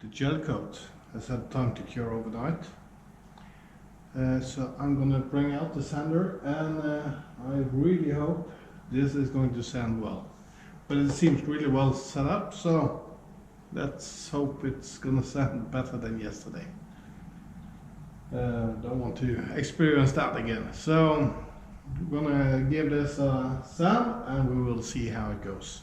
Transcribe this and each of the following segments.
the gel coat has had time to cure overnight. So I'm gonna bring out the sander, and I really hope this is going to sand well. But it seems really well set up, so let's hope it's gonna sand better than yesterday. Don't want to experience that again. So I'm gonna give this a sand and we will see how it goes.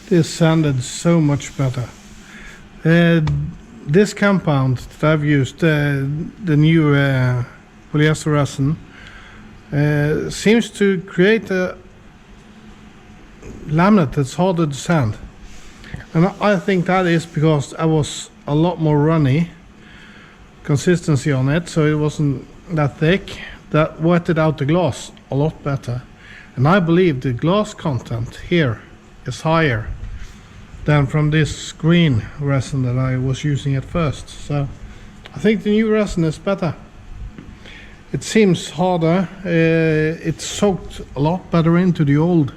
This sanded so much better. This compound that I've used, the new polyester resin, seems to create a laminate that's harder to sand. And I think that is because I was a lot more runny consistency on it, so it wasn't that thick. That wetted out the glass a lot better. And I believe the glass content here is higher than from this green resin that I was using at first. So I think the new resin is better. It seems harder. It's soaked a lot better into the old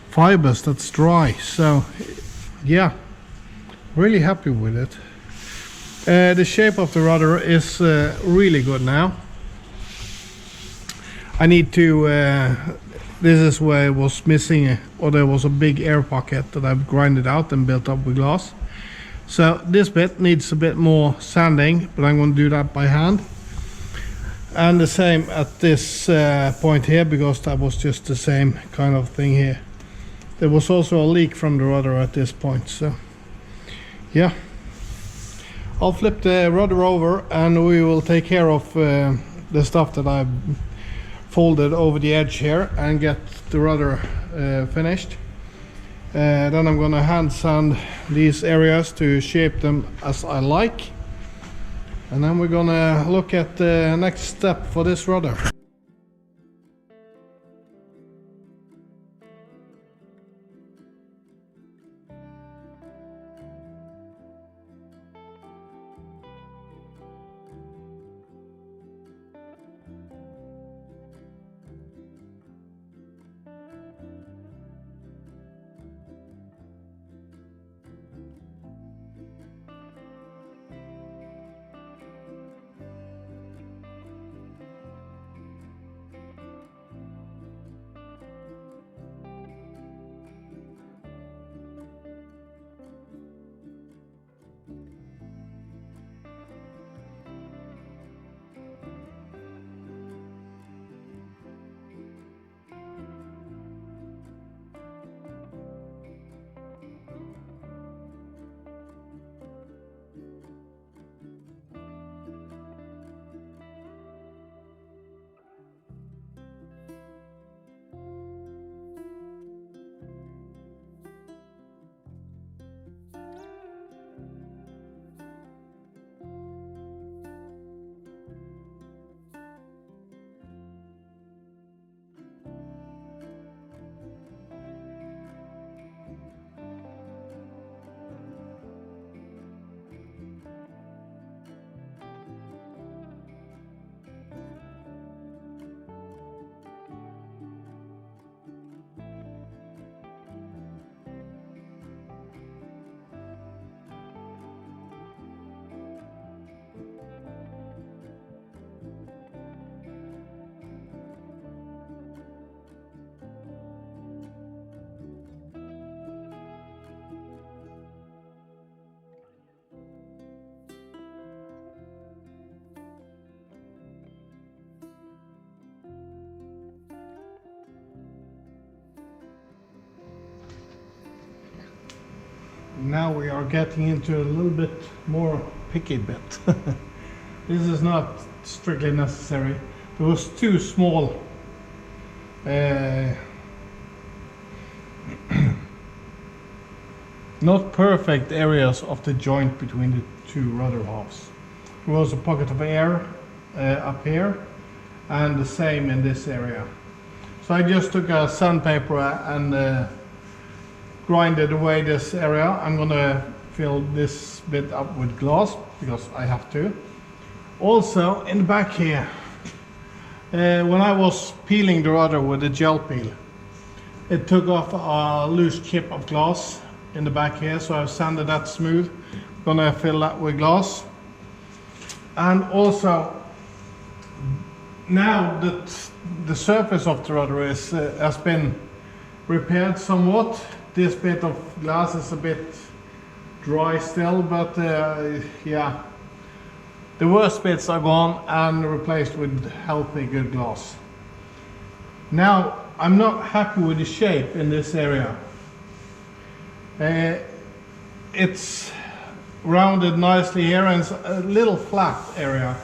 fibers that's dry. So yeah, really happy with it. The shape of the rudder is really good now. I need to, this is where it was missing, or there was a big air pocket that I've grinded out and built up with glass. So this bit needs a bit more sanding, but I'm going to do that by hand. And the same at this point here, because that was just the same kind of thing here. There was also a leak from the rudder at this point, so yeah. I'll flip the rudder over and we will take care of the stuff that I've folded over the edge here and get the rudder finished. Then I'm gonna hand sand these areas to shape them as I like. And then we're gonna look at the next step for this rudder. Now we are getting into a little bit more picky bit. This is not strictly necessary. There was two small not perfect areas of the joint between the two rudder halves. There was a pocket of air up here and the same in this area. So I just took a sandpaper and grinded away this area. I'm gonna fill this bit up with glass because I have to. Also in the back here, when I was peeling the rudder with a gel peel, it took off a loose chip of glass in the back here, so I've sanded that smooth. Gonna fill that with glass. And also, now that the surface of the rudder is, has been repaired somewhat, this bit of glass is a bit dry still, but yeah, the worst bits are gone and replaced with healthy, good glass. Now, I'm not happy with the shape in this area. Uh, it's rounded nicely here and it's a little flat area.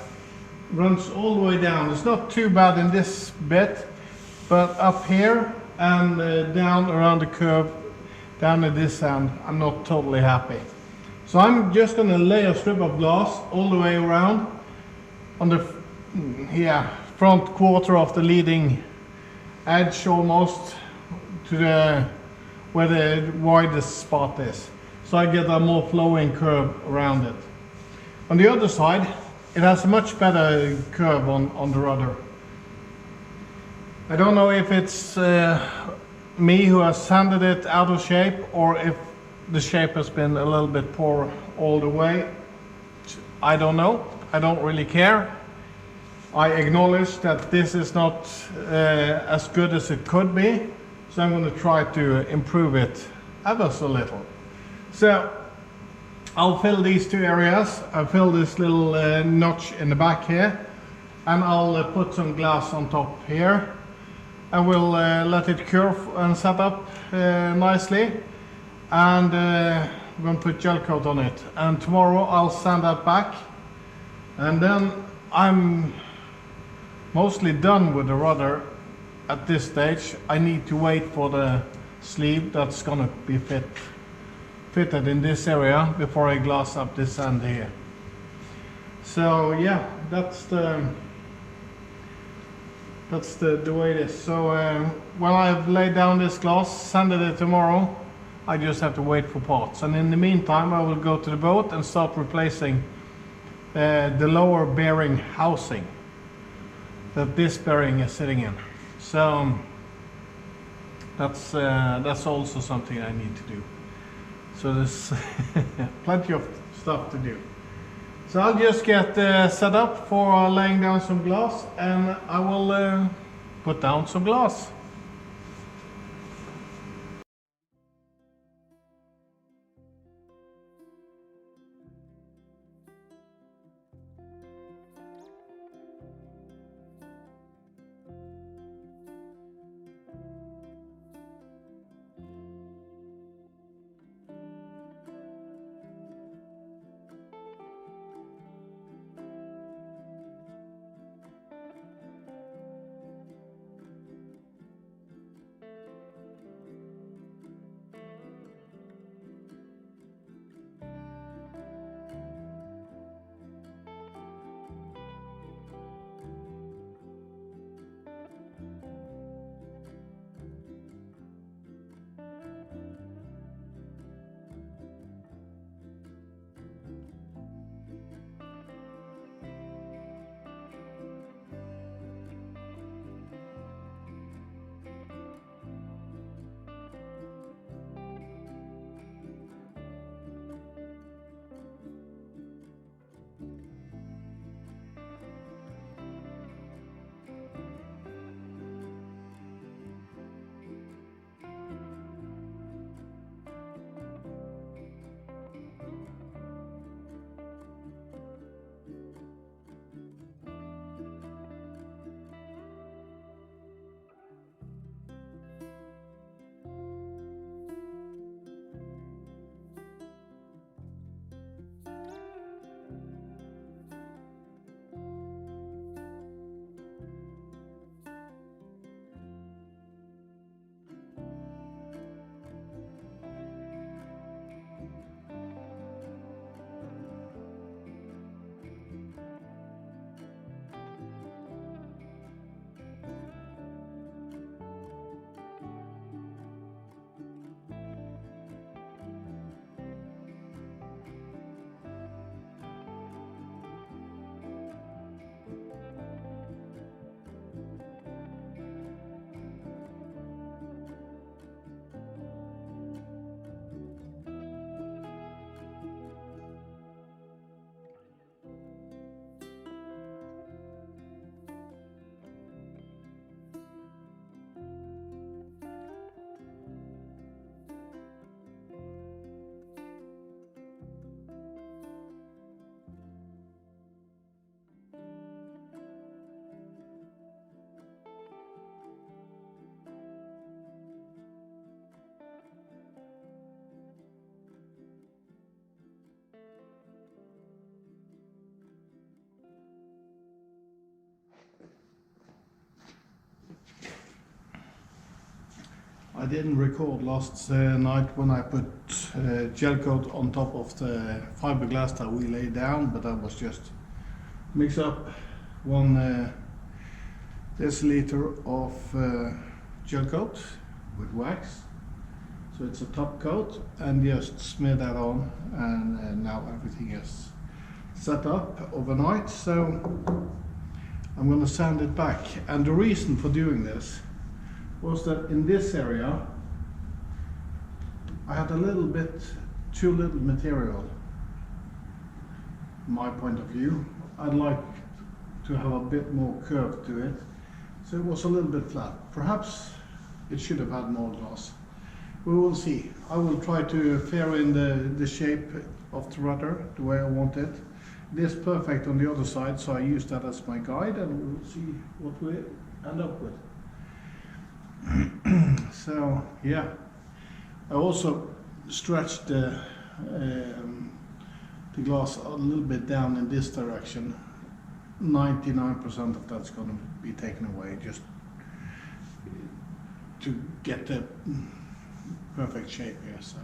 Runs all the way down. It's not too bad in this bit, but up here and down around the curve, down at this end, I'm not totally happy. So I'm just going to lay a strip of glass all the way around on the front quarter of the leading edge, almost to the where the widest spot is, so I get a more flowing curve around it. On the other side, it has a much better curve on the rudder. I don't know if it's me who has sanded it out of shape, or if the shape has been a little bit poor all the way. I don't know. I don't really care. I acknowledge that this is not as good as it could be, so I'm going to try to improve it ever so little. So I'll fill these two areas. I'll fill this little notch in the back here, and I'll put some glass on top here, and we'll let it cure and set up nicely, and I'm going to put gel coat on it, and tomorrow I'll sand that back, and then I'm mostly done with the rudder at this stage. I need to wait for the sleeve that's going to be fitted in this area before I glass up this end here. So yeah, that's the way it is. So when I've laid down this glass, sanded it tomorrow, I just have to wait for parts, and in the meantime I will go to the boat and start replacing the lower bearing housing that this bearing is sitting in. So that's also something I need to do. So there's plenty of stuff to do. So I'll just get set up for laying down some glass, and I will put down some glass. I didn't record last night when I put gel coat on top of the fiberglass that we laid down, but I was just mix up 1 deciliter of gel coat with wax, so it's a top coat, and just smear that on, and now everything is set up overnight. So I'm going to sand it back, and the reason for doing this was that in this area I had a little bit too little material. My point of view, I'd like to have a bit more curve to it, so it was a little bit flat. Perhaps it should have had more gloss. We will see. I will try to fair in the shape of the rudder the way I want it. It is perfect on the other side, so I use that as my guide, and we will see what we end up with. So yeah, I also stretched the glass a little bit down in this direction. 99% of that's going to be taken away, just to get the perfect shape here. So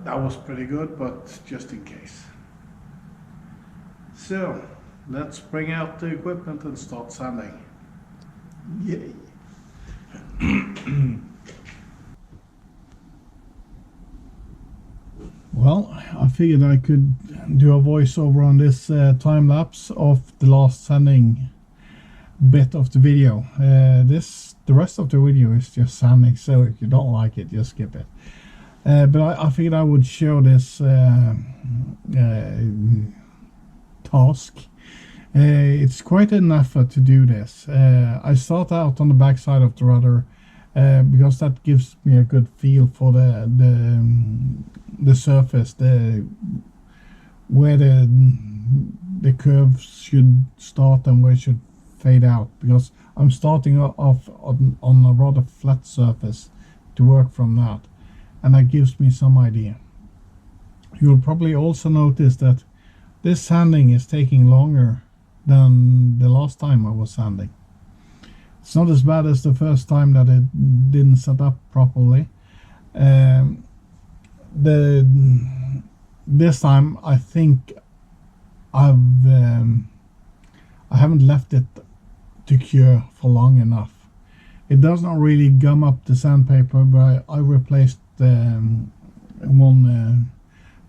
that was pretty good, but just in case. So let's bring out the equipment and start sanding. Yay! Well, I figured I could do a voiceover on this time lapse of the last sanding bit of the video. The rest of the video is just sanding, so if you don't like it, just skip it. But I figured I would show this task. It's quite an effort to do this. I start out on the back side of the rudder because that gives me a good feel for the surface, where the curves should start and where it should fade out, because I'm starting off on a rather flat surface to work from that, and that gives me some idea. You'll probably also notice that this sanding is taking longer than the last time I was sanding. It's not as bad as the first time that it didn't set up properly. This time I think I haven't left it to cure for long enough. It does not really gum up the sandpaper, but I replaced one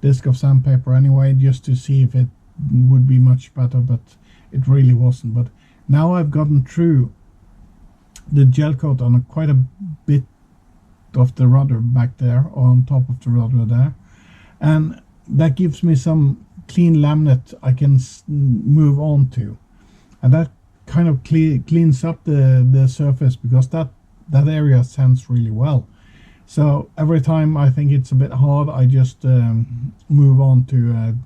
disc of sandpaper anyway, just to see if it would be much better, but it really wasn't. But now I've gotten through the gel coat on quite a bit of the rudder back there, or on top of the rudder there, and that gives me some clean laminate I can move on to, and that kind of cleans up the surface, because that area sands really well. So every time I think it's a bit hard, I just move on to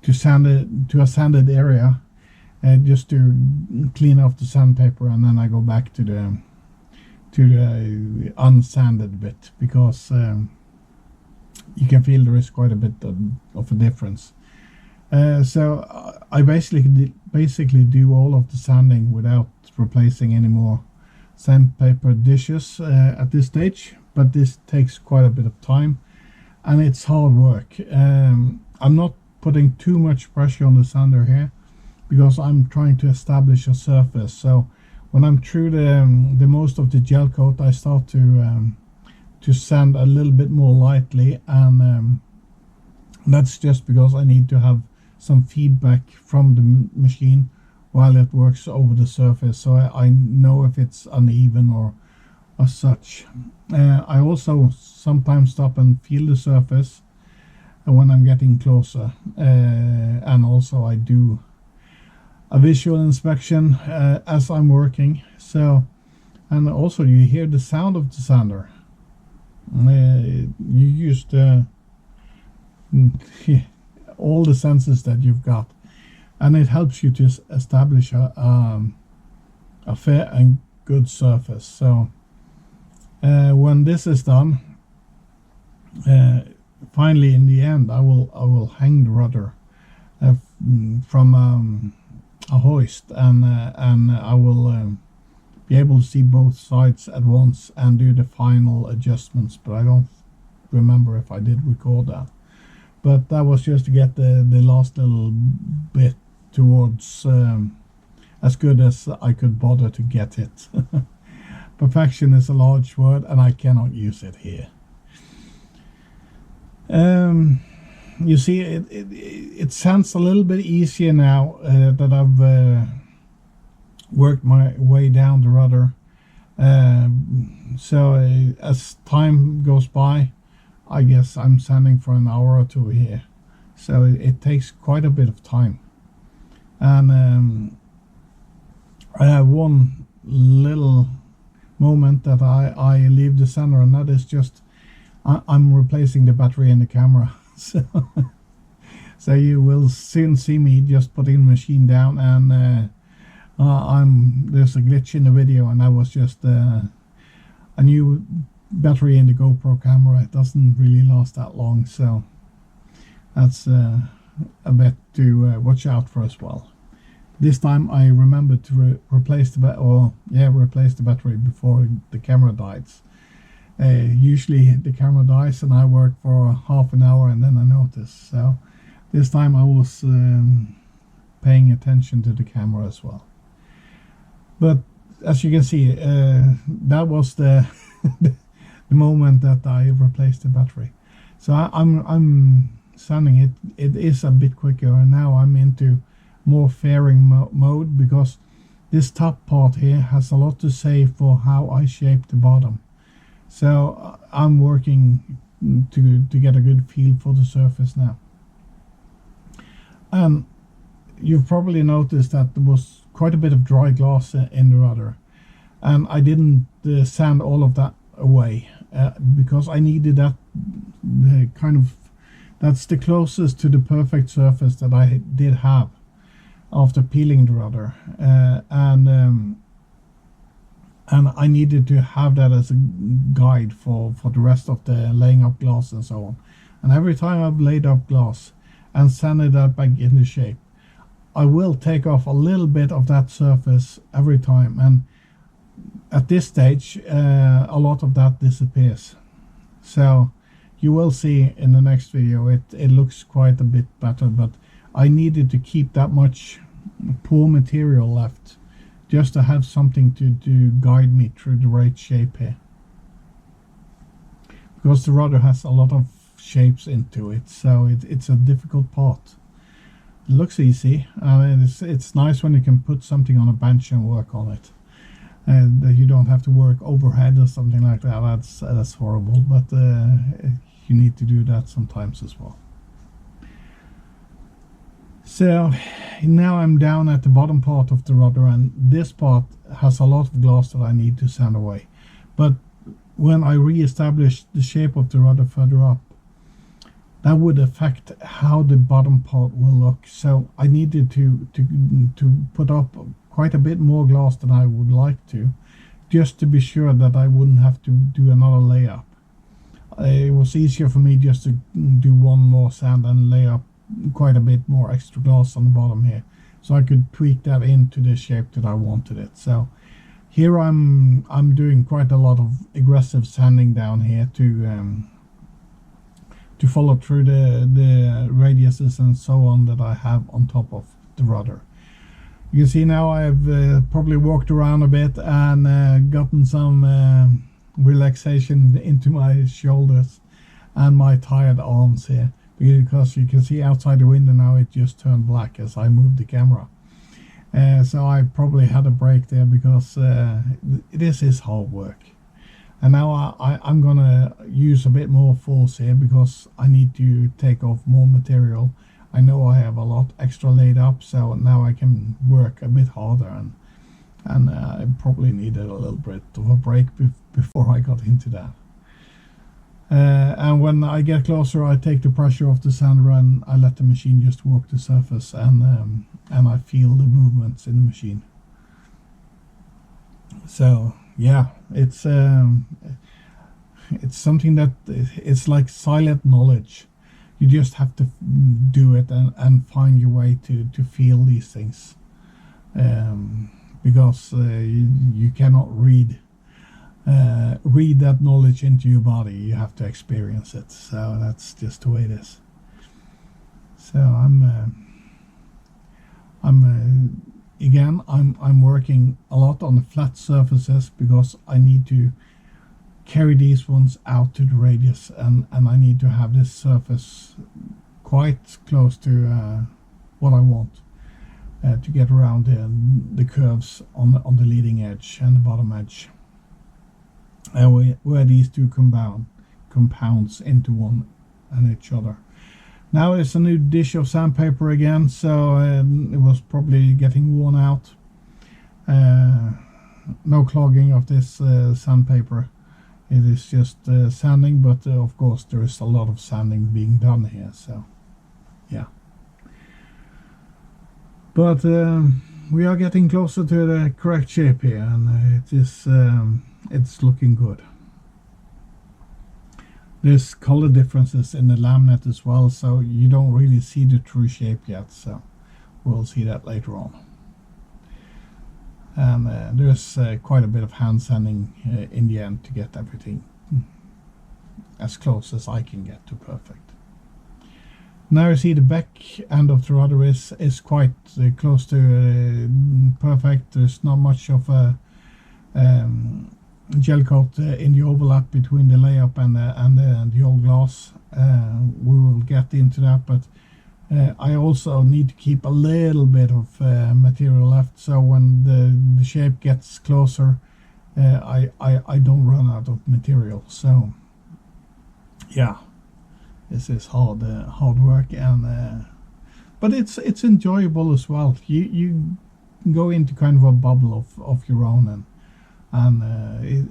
a sanded area, just to clean off the sandpaper, and then I go back to the unsanded bit, because you can feel there is quite a bit of a difference. So I basically do all of the sanding without replacing any more sandpaper dishes at this stage, but this takes quite a bit of time, and it's hard work. I'm not putting too much pressure on the sander here, because I'm trying to establish a surface. So when I'm through the most of the gel coat, I start to sand a little bit more lightly, and that's just because I need to have some feedback from the machine while it works over the surface, so I know if it's uneven or such. I also sometimes stop and feel the surface when I'm getting closer, and also I do a visual inspection as I'm working. So, and also you hear the sound of the sander. You use all the senses that you've got, and it helps you to establish a fair and good surface. So when this is done, finally in the end I will hang the rudder from a hoist, and I will be able able to see both sides at once and do the final adjustments, but I don't remember if I did record that. But that was just to get the last little bit towards as good as I could bother to get it. Perfection is a large word and I cannot use it here. You see, it sounds a little bit easier now that I've worked my way down the rudder. So as time goes by, I guess I'm sanding for an hour or two here. So it takes quite a bit of time. And I have one little moment that I leave the sander, and that is just I'm replacing the battery in the camera. So you will soon see me just putting the machine down, and there's a glitch in the video, and that was just a new battery in the GoPro camera. It doesn't really last that long, so that's a bit to watch out for as well. This time I remembered to replace the battery before the camera dies. Usually the camera dies and I work for half an hour and then I notice. So this time I was paying attention to the camera as well. But as you can see, that was the the moment that I replaced the battery. So I'm sanding it. It is a bit quicker, and now I'm into more fairing mode, because this top part here has a lot to say for how I shape the bottom. So I'm working to get a good feel for the surface now. And you've probably noticed that there was quite a bit of dry glass in the rudder, and I didn't sand all of that away because I needed that that's the closest to the perfect surface that I did have after peeling the rudder, and I needed to have that as a guide for the rest of the laying up glass and so on. And every time I've laid up glass and sanded that back into shape, I will take off a little bit of that surface every time, and at this stage a lot of that disappears. So you will see in the next video it looks quite a bit better, but I needed to keep that much poor material left just to have something to guide me through the right shape here, because the rudder has a lot of shapes into it, so it's a difficult part. It looks easy, and it's nice when you can put something on a bench and work on it, and you don't have to work overhead or something like that. That's horrible, but you need to do that sometimes as well. So now I'm down at the bottom part of the rudder, and this part has a lot of glass that I need to sand away. But when I re-establish the shape of the rudder further up, that would affect how the bottom part will look. So I needed to put up quite a bit more glass than I would like to, just to be sure that I wouldn't have to do another layup. It was easier for me just to do one more sand and lay up quite a bit more extra glass on the bottom here, so I could tweak that into the shape that I wanted it. So here I'm doing quite a lot of aggressive sanding down here to follow through the radiuses and so on that I have on top of the rudder. You can see now I've probably walked around a bit and gotten some relaxation into my shoulders and my tired arms here, because you can see outside the window now it just turned black as I moved the camera. So I probably had a break there, because this is hard work. And now I'm gonna use a bit more force here, because I need to take off more material. I know I have a lot extra laid up, so now I can work a bit harder, and I probably needed a little bit of a break before I got into that. And when I get closer, I take the pressure off the sander and I let the machine just walk the surface, and I feel the movements in the machine. So yeah, it's something that it's like silent knowledge. You just have to do it and find your way to feel these things. because you cannot read that knowledge into your body. You have to experience it. So that's just the way it is. So I'm working a lot on the flat surfaces because I need to carry these ones out to the radius, and I need to have this surface quite close to what I want to get around the curves on the leading edge and the bottom edge, where these two compounds into one and each other. Now it's a new dish of sandpaper again, so it was probably getting worn out. No clogging of this sandpaper. It is just sanding, but of course there is a lot of sanding being done here, so yeah. But we are getting closer to the correct shape here, and it's looking good. There's color differences in the laminate as well, so you don't really see the true shape yet, so we'll see that later on. And there's quite a bit of hand sanding in the end to get everything as close as I can get to perfect. Now you see the back end of the rudder is quite close to perfect. There's not much of a gel coat in the overlap between the layup and the old glass. We will get into that, but I also need to keep a little bit of material left, so when the shape gets closer, I don't run out of material. So yeah, this is hard work, and but it's enjoyable as well. You go into kind of a bubble of your own, and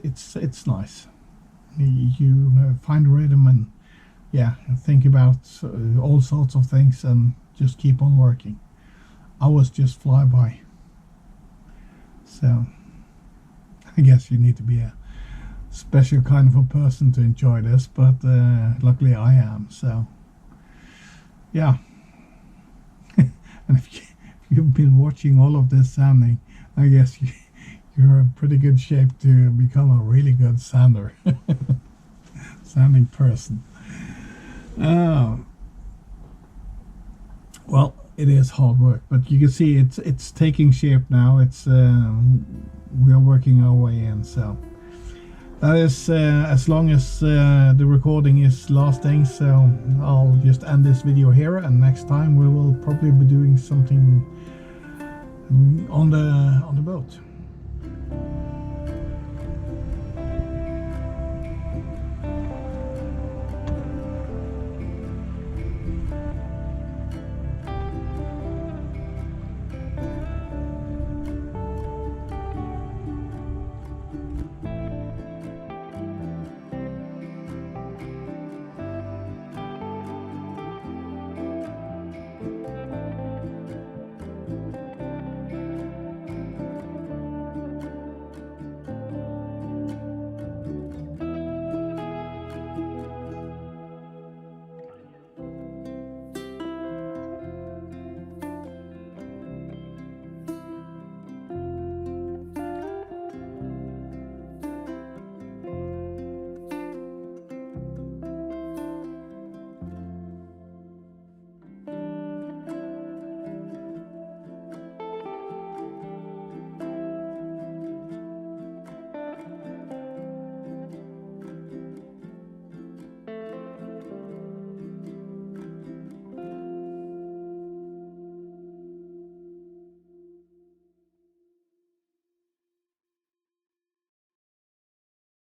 it's nice. You find a rhythm, and yeah, think about all sorts of things, and just keep on working. Hours just fly by. So I guess you need to be a special kind of a person to enjoy this, but luckily I am. So yeah. And if you've been watching all of this sanding, I guess you're in pretty good shape to become a really good sander. Sanding person. Well, it is hard work, but you can see it's taking shape now. It's we are working our way in, so that is as long as the recording is lasting. So I'll just end this video here, and next time we will probably be doing something on the boat.